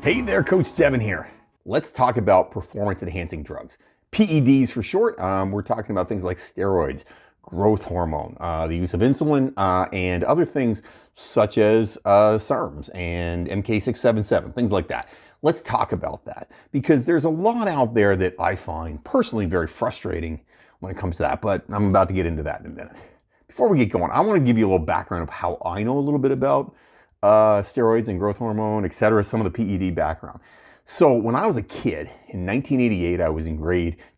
Hey there, Coach Devin here. Let's talk about performance-enhancing drugs. PEDs for short. We're talking about things like steroids, growth hormone, the use of insulin, and other things such as SERMs and MK677, things like that. Let's talk about that because there's a lot out there that I find personally very frustrating when it comes to that, but I'm about to get into that in a minute. Before we get going, I want to give you a little background of how I know a little bit about steroids and growth hormone, etc., some of the PED background. So when I was a kid in 1988, I was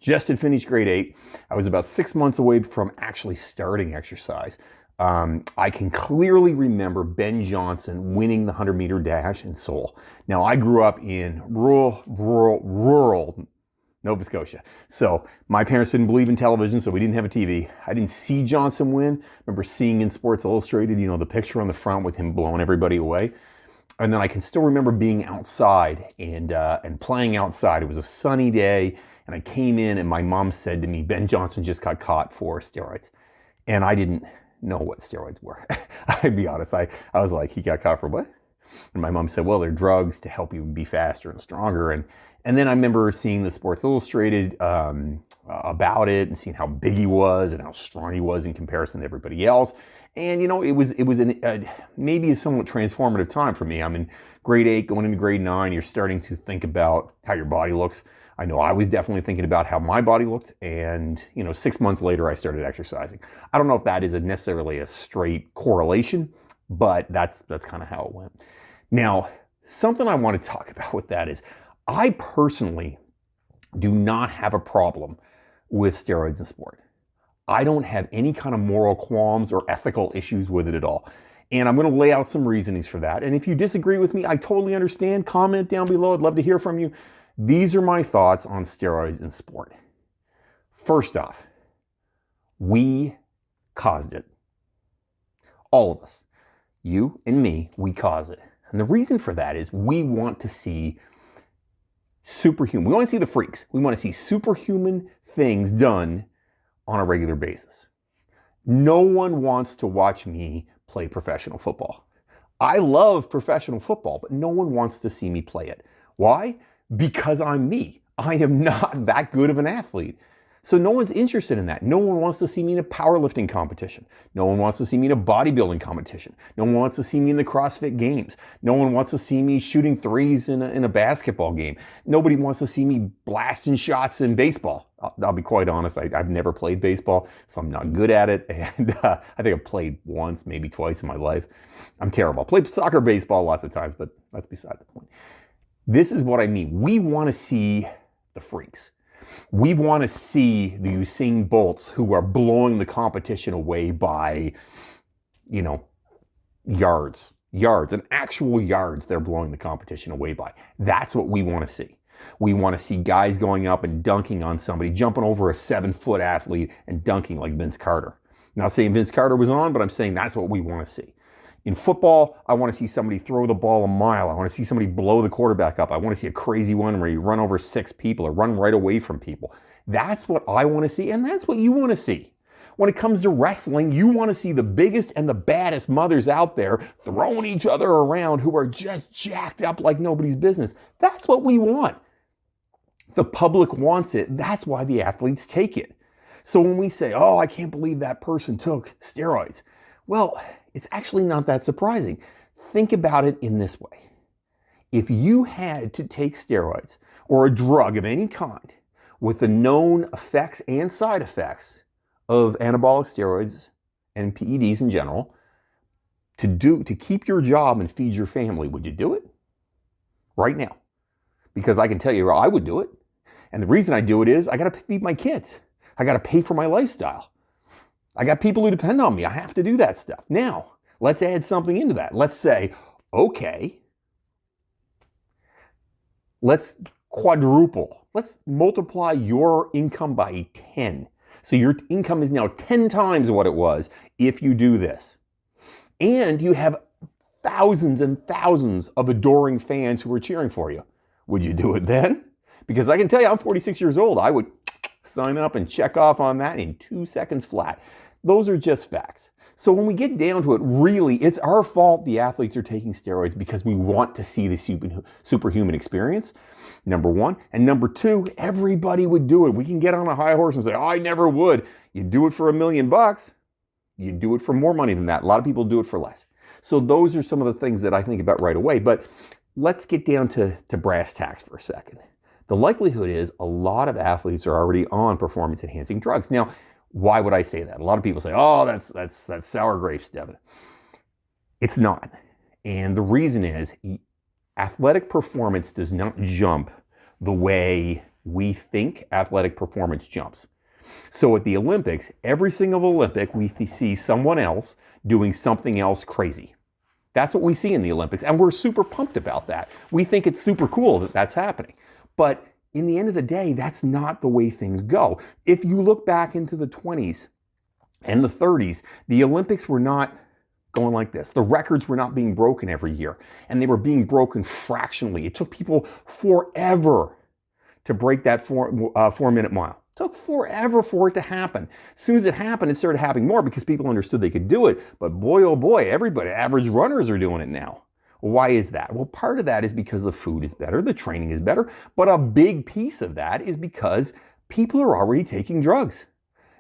just had finished grade 8. I was about 6 months away from actually starting exercise. I can clearly remember Ben Johnson winning the 100-meter dash in Seoul. Now, I grew up in rural Nova Scotia. So my parents didn't believe in television, so we didn't have a TV. I didn't see Johnson win. I remember seeing in Sports Illustrated, the picture on the front with him blowing everybody away. And then I can still remember being outside and playing outside. It was a sunny day, and I came in, and my mom said to me, "Ben Johnson just got caught for steroids." And I didn't know what steroids were. I'd be honest. I was like, "He got caught for what?" And my mom said, "Well, they're drugs to help you be faster and stronger." And then I remember seeing the Sports Illustrated about it and seeing how big he was and how strong he was in comparison to everybody else. And it was maybe a somewhat transformative time for me. I'm in grade 8, going into grade 9. You're starting to think about how your body looks. I know I was definitely thinking about how my body looked. And 6 months later, I started exercising. I don't know if that is necessarily a straight correlation, but that's kind of how it went. Now, something I want to talk about with that is I personally do not have a problem with steroids in sport. I don't have any kind of moral qualms or ethical issues with it at all. And I'm going to lay out some reasonings for that. And if you disagree with me, I totally understand. Comment down below. I'd love to hear from you. These are my thoughts on steroids in sport. First off, we caused it. All of us. You and me, we cause it. And the reason for that is we want to see superhuman. We want to see the freaks. We want to see superhuman things done on a regular basis. No one wants to watch me play professional football. I love professional football, but no one wants to see me play it. Why? Because I'm me. I am not that good of an athlete. So no one's interested in that. No one wants to see me in a powerlifting competition. No one wants to see me in a bodybuilding competition. No one wants to see me in the CrossFit Games. No one wants to see me shooting threes in a basketball game. Nobody wants to see me blasting shots in baseball. I'll be quite honest, I've never played baseball, so I'm not good at it. And I think I've played once, maybe twice in my life. I'm terrible. I played soccer, baseball lots of times, but that's beside the point. This is what I mean. We want to see the freaks. We want to see the Usain Bolts who are blowing the competition away by, yards, and actual yards they're blowing the competition away by. That's what we want to see. We want to see guys going up and dunking on somebody, jumping over a 7-foot athlete and dunking like Vince Carter. Not saying Vince Carter was on, but I'm saying that's what we want to see. In football, I want to see somebody throw the ball a mile. I want to see somebody blow the quarterback up. I want to see a crazy one where you run over 6 people or run right away from people. That's what I want to see, and that's what you want to see. When it comes to wrestling, you want to see the biggest and the baddest mothers out there throwing each other around who are just jacked up like nobody's business. That's what we want. The public wants it. That's why the athletes take it. So when we say, "Oh, I can't believe that person took steroids," well, it's actually not that surprising. Think about it in this way. If you had to take steroids or a drug of any kind with the known effects and side effects of anabolic steroids and PEDs in general to keep your job and feed your family, would you do it? Right now. Because I can tell you I would do it. And the reason I do it is I got to feed my kids. I got to pay for my lifestyle. I got people who depend on me. I have to do that stuff. Now, let's add something into that. Let's say, okay, let's quadruple. Let's multiply your income by 10. So your income is now 10 times what it was if you do this. And you have thousands and thousands of adoring fans who are cheering for you. Would you do it then? Because I can tell you, I'm 46 years old. I would sign up and check off on that in 2 seconds flat. Those are just facts. So when we get down to it, really, it's our fault the athletes are taking steroids because we want to see the superhuman experience, number one. And number two, everybody would do it. We can get on a high horse and say, oh, I never would. You do it for $1 million. You do it for more money than that. A lot of people do it for less. So those are some of the things that I think about right away. But let's get down to brass tacks for a second. The likelihood is a lot of athletes are already on performance-enhancing drugs. Now, why would I say that? A lot of people say, oh, that's sour grapes, Devin. It's not. And the reason is athletic performance does not jump the way we think athletic performance jumps. So at the Olympics, every single Olympic, we see someone else doing something else crazy. That's what we see in the Olympics, and we're super pumped about that. We think it's super cool that that's happening. But in the end of the day, that's not the way things go. If you look back into the 20s and the 30s, the Olympics were not going like this. The records were not being broken every year, and they were being broken fractionally. It took people forever to break that 4-minute mile. It took forever for it to happen. As soon as it happened, it started happening more because people understood they could do it. But boy, oh boy, everybody, average runners are doing it now. Why is that? Well, part of that is because the food is better, the training is better, but a big piece of that is because people are already taking drugs.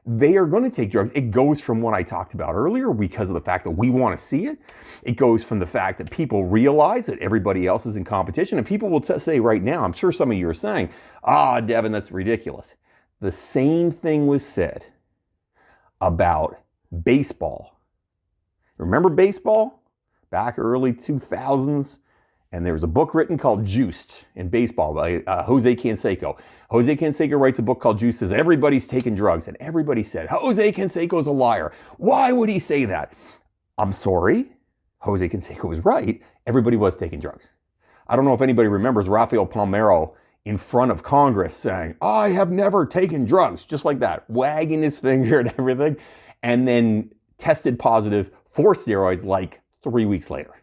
They are going to take drugs. It goes from what I talked about earlier because of the fact that we want to see it. It goes from the fact that people realize that everybody else is in competition. And people will say right now, I'm sure some of you are saying, ah, Devin, that's ridiculous. The same thing was said about baseball. Remember baseball? Back early 2000s, and there was a book written called Juiced in baseball by Jose Canseco. Jose Canseco writes a book called Juiced, says everybody's taking drugs, and everybody said, Jose Canseco's a liar. Why would he say that? I'm sorry, Jose Canseco was right. Everybody was taking drugs. I don't know if anybody remembers Rafael Palmeiro in front of Congress saying, I have never taken drugs, just like that, wagging his finger and everything, and then tested positive for steroids like 3 weeks later.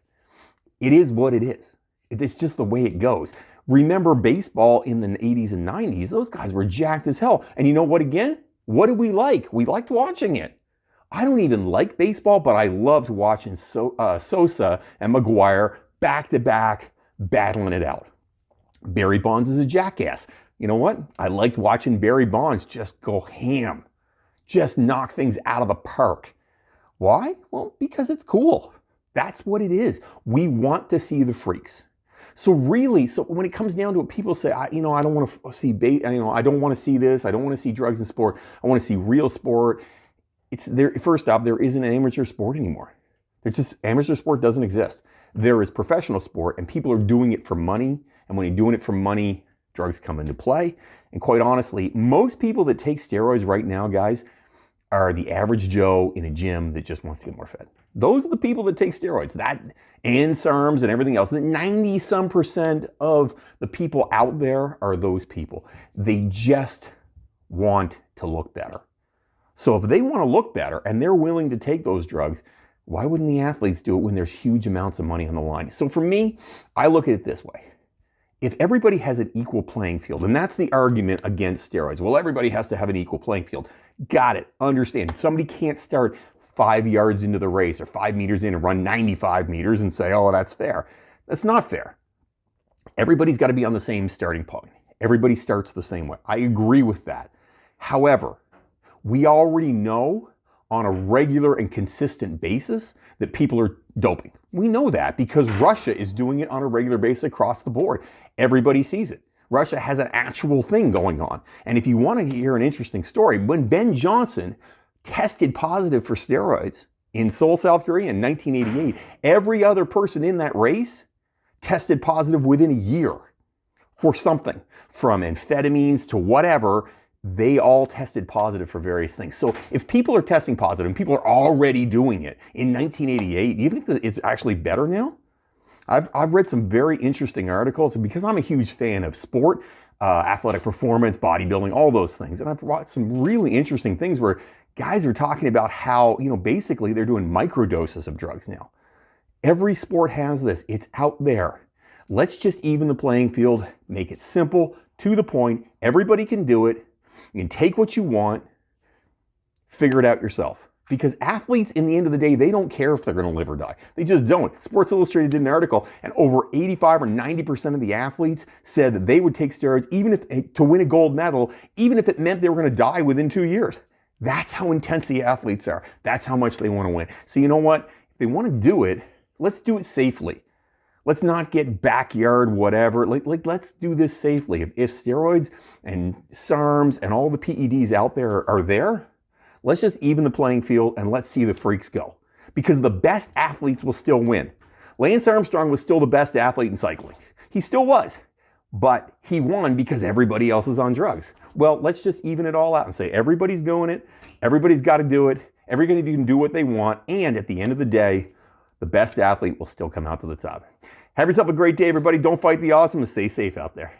It is what it is. It's just the way it goes. Remember baseball in the 80s and 90s, those guys were jacked as hell. And you know what again? What did we like? We liked watching it. I don't even like baseball, but I loved watching Sosa and McGuire back to back battling it out. Barry Bonds is a jackass. You know what? I liked watching Barry Bonds just go ham. Just knock things out of the park. Why? Well, because it's cool. That's what it is. We want to see the freaks. So really, when it comes down to it, people say, I don't want to see, I don't want to see this. I don't want to see drugs in sport. I want to see real sport. It's there. First off, there isn't an amateur sport anymore. Amateur sport doesn't exist. There is professional sport, and people are doing it for money. And when you're doing it for money, drugs come into play. And quite honestly, most people that take steroids right now, guys, are the average Joe in a gym that just wants to get more fit. Those are the people that take steroids, and SARMs and everything else. 90-some% of the people out there are those people. They just want to look better. So if they want to look better and they're willing to take those drugs, why wouldn't the athletes do it when there's huge amounts of money on the line? So for me, I look at it this way. If everybody has an equal playing field, and that's the argument against steroids. Well, everybody has to have an equal playing field. Got it. Understand. Somebody can't start 5 yards into the race or 5 meters in and run 95 meters and say, oh, that's fair. That's not fair. Everybody's got to be on the same starting point. Everybody starts the same way. I agree with that. However, we already know on a regular and consistent basis that people are doping. We know that because Russia is doing it on a regular basis across the board. Everybody sees it. Russia has an actual thing going on. And if you want to hear an interesting story, when Ben Johnson tested positive for steroids in Seoul, South Korea in 1988, every other person in that race tested positive within a year for something, from amphetamines to whatever. They all tested positive for various things. So if people are testing positive and people are already doing it in 1988, do you think that it's actually better now? I've read some very interesting articles, and because I'm a huge fan of sport, athletic performance, bodybuilding, all those things, and I've read some really interesting things where guys are talking about how, basically they're doing microdoses of drugs now. Every sport has this. It's out there. Let's just even the playing field, make it simple, to the point. Everybody can do it. You can take what you want, figure it out yourself. Because athletes, in the end of the day, they don't care if they're going to live or die. They just don't. Sports Illustrated did an article, and over 85 or 90% of the athletes said that they would take steroids even if to win a gold medal, even if it meant they were going to die within 2 years. That's how intense the athletes are. That's how much they want to win. So you know what? If they want to do it, let's do it safely. Let's not get backyard whatever. Let's do this safely. If steroids and SARMs and all the PEDs out there are there, let's just even the playing field and let's see the freaks go. Because the best athletes will still win. Lance Armstrong was still the best athlete in cycling. He still was. But he won because everybody else is on drugs. Well, let's just even it all out and say everybody's doing it. Everybody's got to do it. Everybody can do what they want. And at the end of the day, the best athlete will still come out to the top. Have yourself a great day, everybody. Don't fight the awesome and stay safe out there.